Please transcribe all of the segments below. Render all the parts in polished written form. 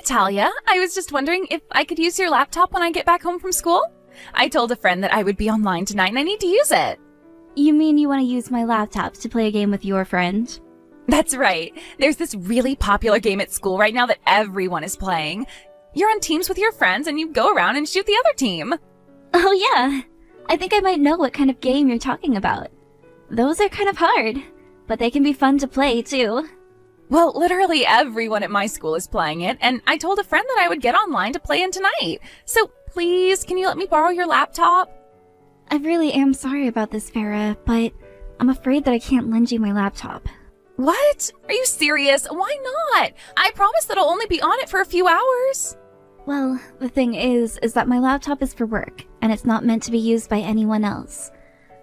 Talia, I was just wondering if I could use your laptop when I get back home from school? I told a friend that I would be online tonight and I need to use it. You mean you want to use my laptop to play a game with your friend? That's right. There's this really popular game at school right now that everyone is playing. You're on teams with your friends and you go around and shoot the other team. Oh yeah, I think I might know what kind of game you're talking about. Those are kind of hard, but they can be fun to play too. Well, literally everyone at my school is playing it, and I told a friend that I would get online to play in tonight. So please, can you let me borrow your laptop? I really am sorry about this, Farah, but I'm afraid that I can't lend you my laptop. What? Are you serious? Why not? I promise that I'll only be on it for a few hours. Well, the thing is that my laptop is for work, and it's not meant to be used by anyone else.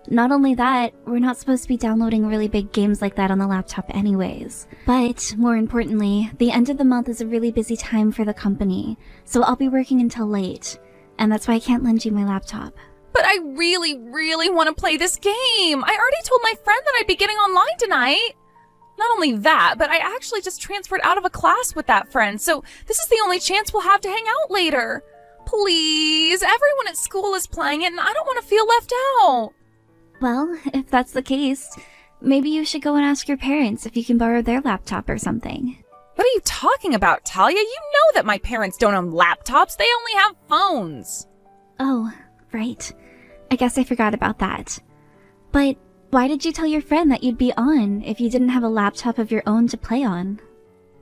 Not only that, we're not supposed to be downloading really big games like that on the laptop anyways. But, more importantly, the end of the month is a really busy time for the company, so I'll be working until late, and that's why I can't lend you my laptop. But I really, really want to play this game. I already told my friend that I'd be getting online tonight. Not only that, but I actually just transferred out of a class with that friend, so this is the only chance we'll have to hang out later. Please, everyone at school is playing it and I don't want to feel left out. Well, if that's the case, maybe you should go and ask your parents if you can borrow their laptop or something. What are you talking about, Talia? You know that my parents don't own laptops. They only have phones. Oh, right. I guess I forgot about that. But why did you tell your friend that you'd be on if you didn't have a laptop of your own to play on?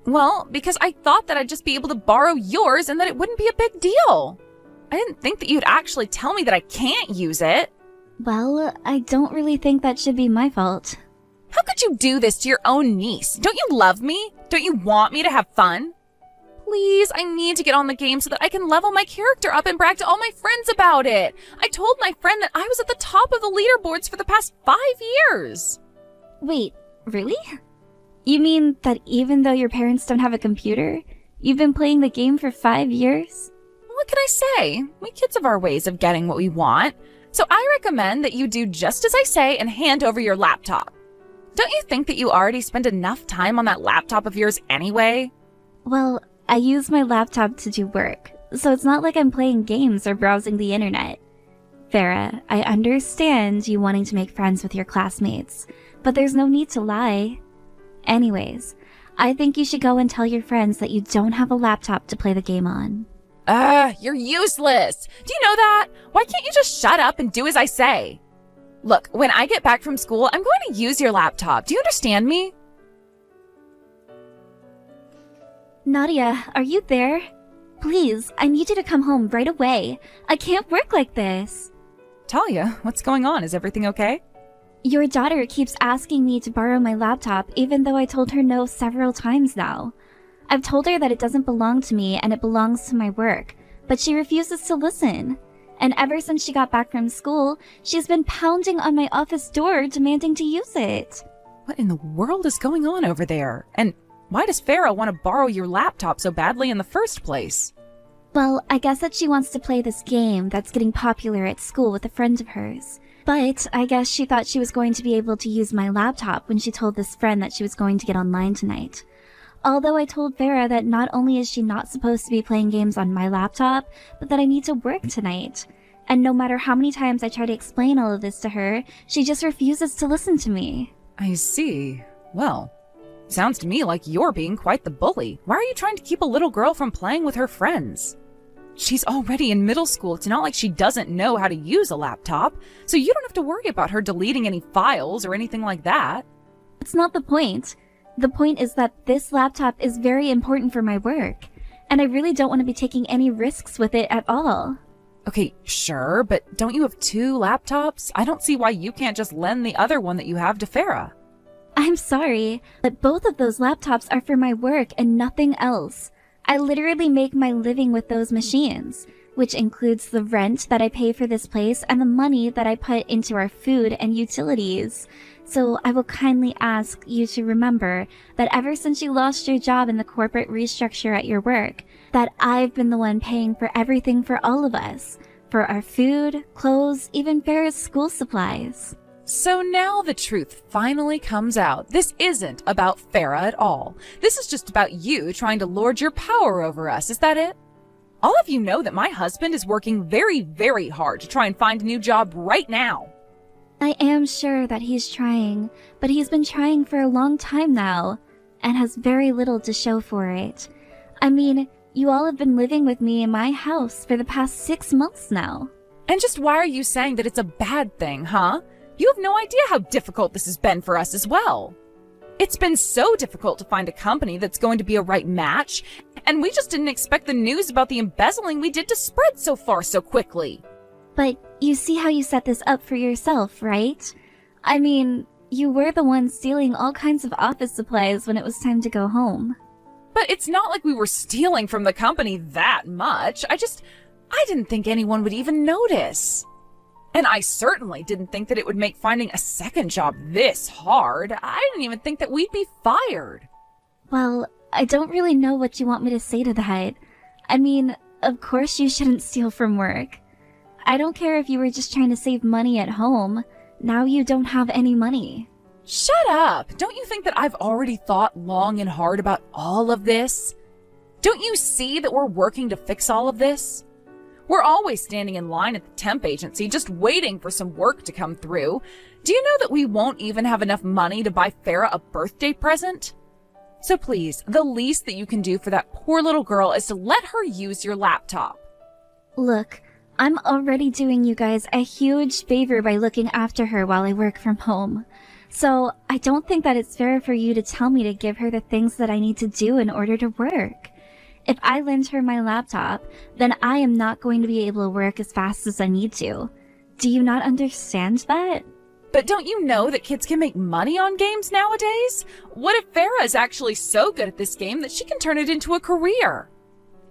Well, because I thought that I'd just be able to borrow yours and that it wouldn't be a big deal. I didn't think that you'd actually tell me that I can't use it. Well, I don't really think that should be my fault. How could you do this to your own niece? Don't you love me? Don't you want me to have fun? Please, I need to get on the game so that I can level my character up and brag to all my friends about it. I told my friend that I was at the top of the leaderboards for the past 5 years. Wait, really? You mean that even though your parents don't have a computer, you've been playing the game for 5 years? What can I say? We kids have our ways of getting what we want. So I recommend that you do just as I say and hand over your laptop. Don't you think that you already spend enough time on that laptop of yours anyway? Well, I use my laptop to do work, so it's not like I'm playing games or browsing the internet. Farah, I understand you wanting to make friends with your classmates, but there's no need to lie. Anyways, I think you should go and tell your friends that you don't have a laptop to play the game on. You're useless. Do you know that? Why can't you just shut up and do as I say? Look, when I get back from school, I'm going to use your laptop. Do you understand me? Nadia, are you there? Please, I need you to come home right away. I can't work like this. Talia, what's going on? Is everything okay? Your daughter keeps asking me to borrow my laptop even though I told her no several times now. I've told her that it doesn't belong to me and it belongs to my work, but she refuses to listen. And ever since she got back from school, she's been pounding on my office door demanding to use it. What in the world is going on over there? And why does Farah want to borrow your laptop so badly in the first place? Well, I guess that she wants to play this game that's getting popular at school with a friend of hers. But I guess she thought she was going to be able to use my laptop when she told this friend that she was going to get online tonight. Although I told Farah that not only is she not supposed to be playing games on my laptop, but that I need to work tonight. And no matter how many times I try to explain all of this to her, she just refuses to listen to me. I see. Well, sounds to me like you're being quite the bully. Why are you trying to keep a little girl from playing with her friends? She's already in middle school. It's not like she doesn't know how to use a laptop, so you don't have to worry about her deleting any files or anything like that. That's not the point. The point is that this laptop is very important for my work, and I really don't want to be taking any risks with it at all. Okay, sure, but don't you have 2 laptops? I don't see why you can't just lend the other one that you have to Farah. I'm sorry, but both of those laptops are for my work and nothing else. I literally make my living with those machines, which includes the rent that I pay for this place and the money that I put into our food and utilities. So I will kindly ask you to remember that ever since you lost your job in the corporate restructure at your work, that I've been the one paying for everything for all of us, for our food, clothes, even Farah's school supplies. So now the truth finally comes out. This isn't about Farah at all. This is just about you trying to lord your power over us. Is that it? All of you know that my husband is working very, very hard to try and find a new job right now. I am sure that he's trying, but he's been trying for a long time now, and has very little to show for it. I mean, you all have been living with me in my house for the past 6 months now. And just why are you saying that it's a bad thing, huh? You have no idea how difficult this has been for us as well. It's been so difficult to find a company that's going to be a right match, and we just didn't expect the news about the embezzling we did to spread so far so quickly. But you see how you set this up for yourself, right? I mean, you were the one stealing all kinds of office supplies when it was time to go home. But it's not like we were stealing from the company that much. I didn't think anyone would even notice. And I certainly didn't think that it would make finding a second job this hard. I didn't even think that we'd be fired. Well, I don't really know what you want me to say to that. I mean, of course you shouldn't steal from work. I don't care if you were just trying to save money at home. Now you don't have any money. Shut up! Don't you think that I've already thought long and hard about all of this? Don't you see that we're working to fix all of this? We're always standing in line at the temp agency just waiting for some work to come through. Do you know that we won't even have enough money to buy Farah a birthday present? So please, the least that you can do for that poor little girl is to let her use your laptop. Look, I'm already doing you guys a huge favor by looking after her while I work from home. So I don't think that it's fair for you to tell me to give her the things that I need to do in order to work. If I lend her my laptop, then I am not going to be able to work as fast as I need to. Do you not understand that? But don't you know that kids can make money on games nowadays? What if Farah is actually so good at this game that she can turn it into a career?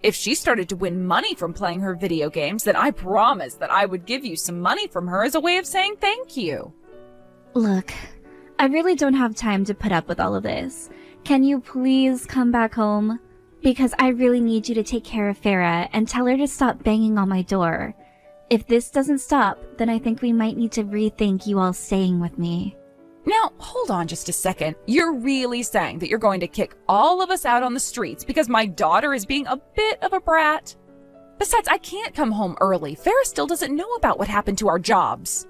If she started to win money from playing her video games, then I promise that I would give you some money from her as a way of saying thank you. Look, I really don't have time to put up with all of this. Can you please come back home? Because I really need you to take care of Farah and tell her to stop banging on my door. If this doesn't stop, then I think we might need to rethink you all staying with me. Now, hold on just a second. You're really saying that you're going to kick all of us out on the streets because my daughter is being a bit of a brat? Besides, I can't come home early. Farah still doesn't know about what happened to our jobs.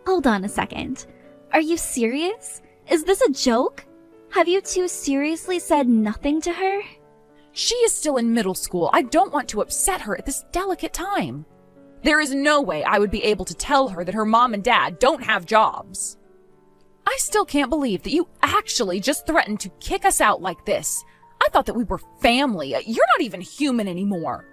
Hold on a second. Are you serious? Is this a joke? Have you two seriously said nothing to her? She is still in middle school. I don't want to upset her at this delicate time. There is no way I would be able to tell her that her mom and dad don't have jobs. I still can't believe that you actually just threatened to kick us out like this. I thought that we were family. You're not even human anymore.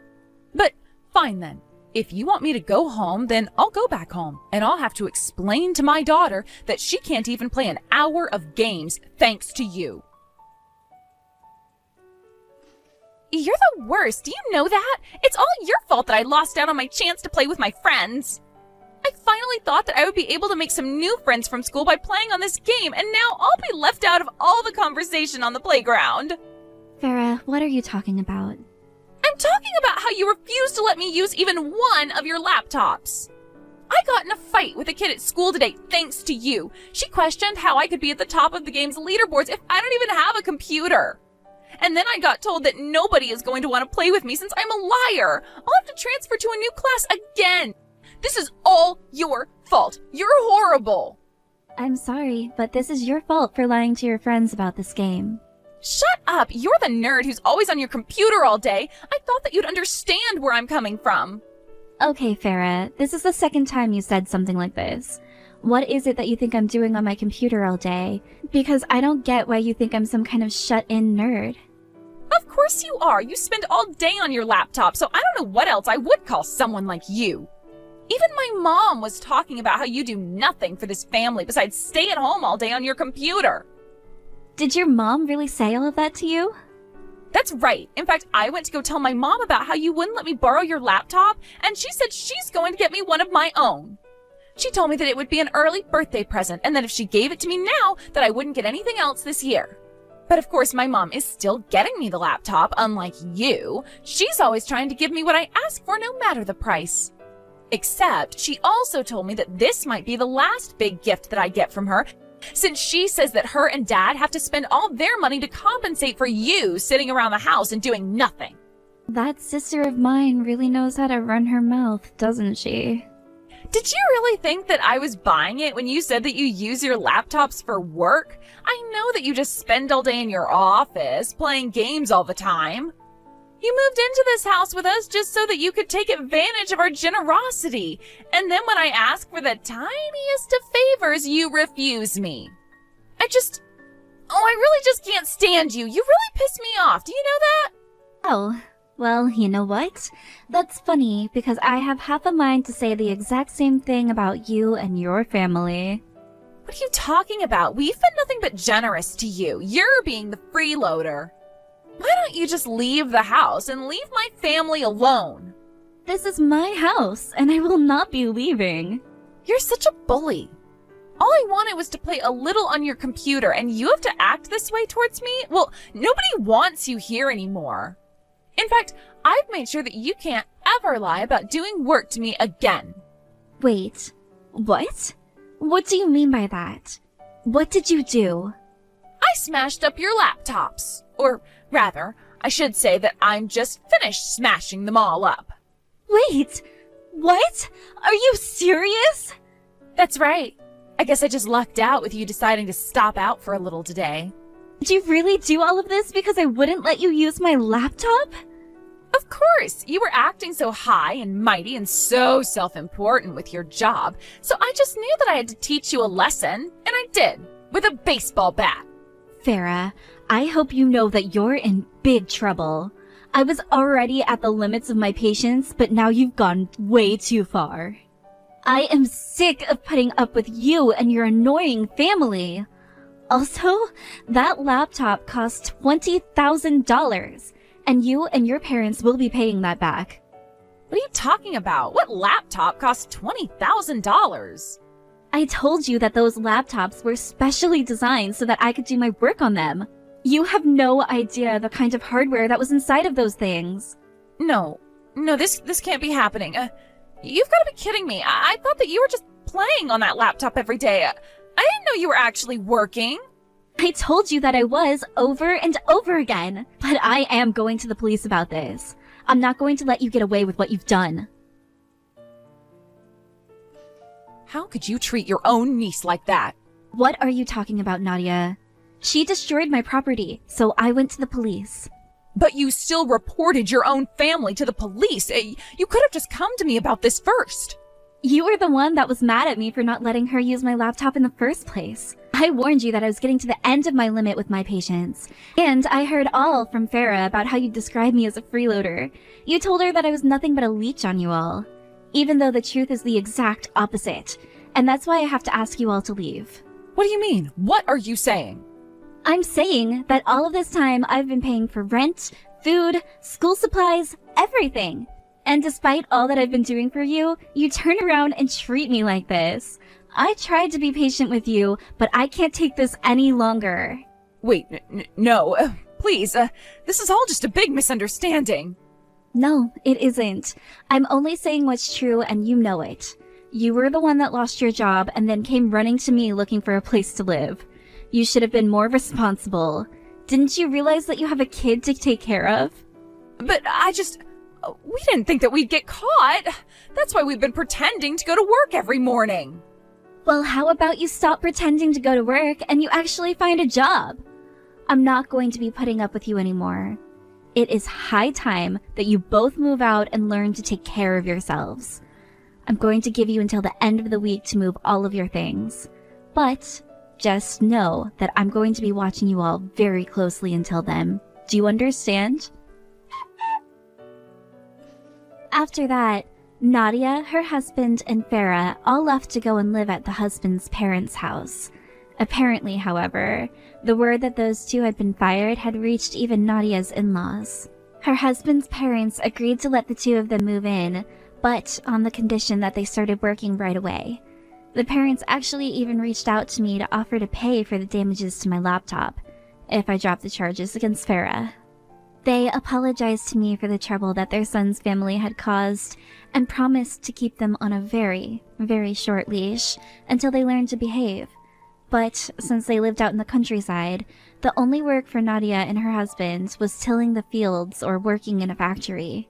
But fine then. If you want me to go home, then I'll go back home. And I'll have to explain to my daughter that she can't even play an hour of games thanks to you. You're the worst. Do you know that? It's all your fault that I lost out on my chance to play with my friends. I finally thought that I would be able to make some new friends from school by playing on this game, and now I'll be left out of all the conversation on the playground. Farah, what are you talking about? I'm talking about how you refused to let me use even one of your laptops. I got in a fight with a kid at school today thanks to you. She questioned how I could be at the top of the game's leaderboards if I don't even have a computer. And then I got told that nobody is going to want to play with me since I'm a liar. I'll have to transfer to a new class again. This is all your fault. You're horrible. I'm sorry, but this is your fault for lying to your friends about this game. Shut up. You're the nerd who's always on your computer all day. I thought that you'd understand where I'm coming from. Okay, Farah, this is the second time you said something like this. What is it that you think I'm doing on my computer all day? Because I don't get why you think I'm some kind of shut-in nerd. Of course you are. You spend all day on your laptop, so I don't know what else I would call someone like you. Even my mom was talking about how you do nothing for this family besides stay at home all day on your computer. Did your mom really say all of that to you? That's right. In fact, I went to go tell my mom about how you wouldn't let me borrow your laptop, and she said she's going to get me one of my own. She told me that it would be an early birthday present, and that if she gave it to me now, that I wouldn't get anything else this year. But of course, my mom is still getting me the laptop, unlike you. She's always trying to give me what I ask for, no matter the price. Except she also told me that this might be the last big gift that I get from her, since she says that her and Dad have to spend all their money to compensate for you sitting around the house and doing nothing. That sister of mine really knows how to run her mouth, doesn't she? Did you really think that I was buying it when you said that you use your laptops for work? I know that you just spend all day in your office playing games all the time. You moved into this house with us just so that you could take advantage of our generosity. And then when I ask for the tiniest of favors, you refuse me. I really just can't stand you. You really piss me off. Do you know that? Oh, well, you know what? That's funny because I have half a mind to say the exact same thing about you and your family. What are you talking about? We've been nothing but generous to you. You're being the freeloader. Why don't you just leave the house and leave my family alone? This is my house, and I will not be leaving. You're such a bully. All I wanted was to play a little on your computer, and you have to act this way towards me? Well, nobody wants you here anymore. In fact, I've made sure that you can't ever lie about doing work to me again. Wait, what? What do you mean by that? What did you do? I smashed up your laptops. Or rather, I should say that I'm just finished smashing them all up. Wait, what? Are you serious? That's right. I guess I just lucked out with you deciding to stop out for a little today. Did you really do all of this because I wouldn't let you use my laptop? Of course, you were acting so high and mighty and so self-important with your job, so I just knew that I had to teach you a lesson, and I did, with a baseball bat. Farah, I hope you know that you're in big trouble. I was already at the limits of my patience, but now you've gone way too far. I am sick of putting up with you and your annoying family. Also, that laptop cost $20,000, and you and your parents will be paying that back. What are you talking about? What laptop cost $20,000? I told you that those laptops were specially designed so that I could do my work on them. You have no idea the kind of hardware that was inside of those things. No, this can't be happening. You've got to be kidding me. I thought that you were just playing on that laptop every day. I didn't know you were actually working. I told you that I was over and over again, but I am going to the police about this. I'm not going to let you get away with what you've done. How could you treat your own niece like that? What are you talking about, Nadia? She destroyed my property, so I went to the police. But you still reported your own family to the police. You could have just come to me about this first. You were the one that was mad at me for not letting her use my laptop in the first place. I warned you that I was getting to the end of my limit with my patience. And I heard all from Farah about how you described me as a freeloader. You told her that I was nothing but a leech on you all. Even though the truth is the exact opposite. And that's why I have to ask you all to leave. What do you mean? What are you saying? I'm saying that all of this time I've been paying for rent, food, school supplies, everything. And despite all that I've been doing for you, you turn around and treat me like this. I tried to be patient with you, but I can't take this any longer. Wait, no, please, this is all just a big misunderstanding. No, it isn't. I'm only saying what's true and you know it. You were the one that lost your job and then came running to me looking for a place to live. You should have been more responsible. Didn't you realize that you have a kid to take care of? But we didn't think that we'd get caught. That's why we've been pretending to go to work every morning. Well, how about you stop pretending to go to work and you actually find a job? I'm not going to be putting up with you anymore. It is high time that you both move out and learn to take care of yourselves. I'm going to give you until the end of the week to move all of your things. But just know that I'm going to be watching you all very closely until then. Do you understand? After that, Nadia, her husband, and Farah all left to go and live at the husband's parents' house. Apparently, however, the word that those two had been fired had reached even Nadia's in-laws. Her husband's parents agreed to let the two of them move in, but on the condition that they started working right away. The parents actually even reached out to me to offer to pay for the damages to my laptop, if I dropped the charges against Farah. They apologized to me for the trouble that their son's family had caused and promised to keep them on a very, very short leash until they learned to behave. But since they lived out in the countryside, the only work for Nadia and her husband was tilling the fields or working in a factory.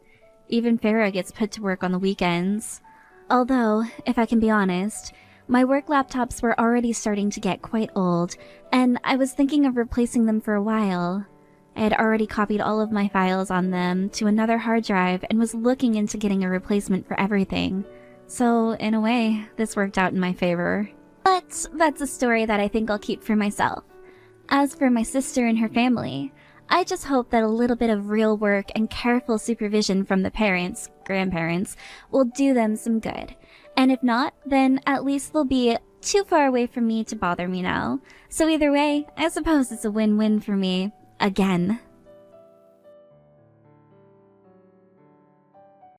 Even Farah gets put to work on the weekends. Although, if I can be honest, my work laptops were already starting to get quite old, and I was thinking of replacing them for a while. I had already copied all of my files on them to another hard drive and was looking into getting a replacement for everything. So, in a way, this worked out in my favor. But that's a story that I think I'll keep for myself. As for my sister and her family, I just hope that a little bit of real work and careful supervision from the parents, grandparents, will do them some good. And if not, then at least they'll be too far away from me to bother me now. So either way, I suppose it's a win-win for me. Again.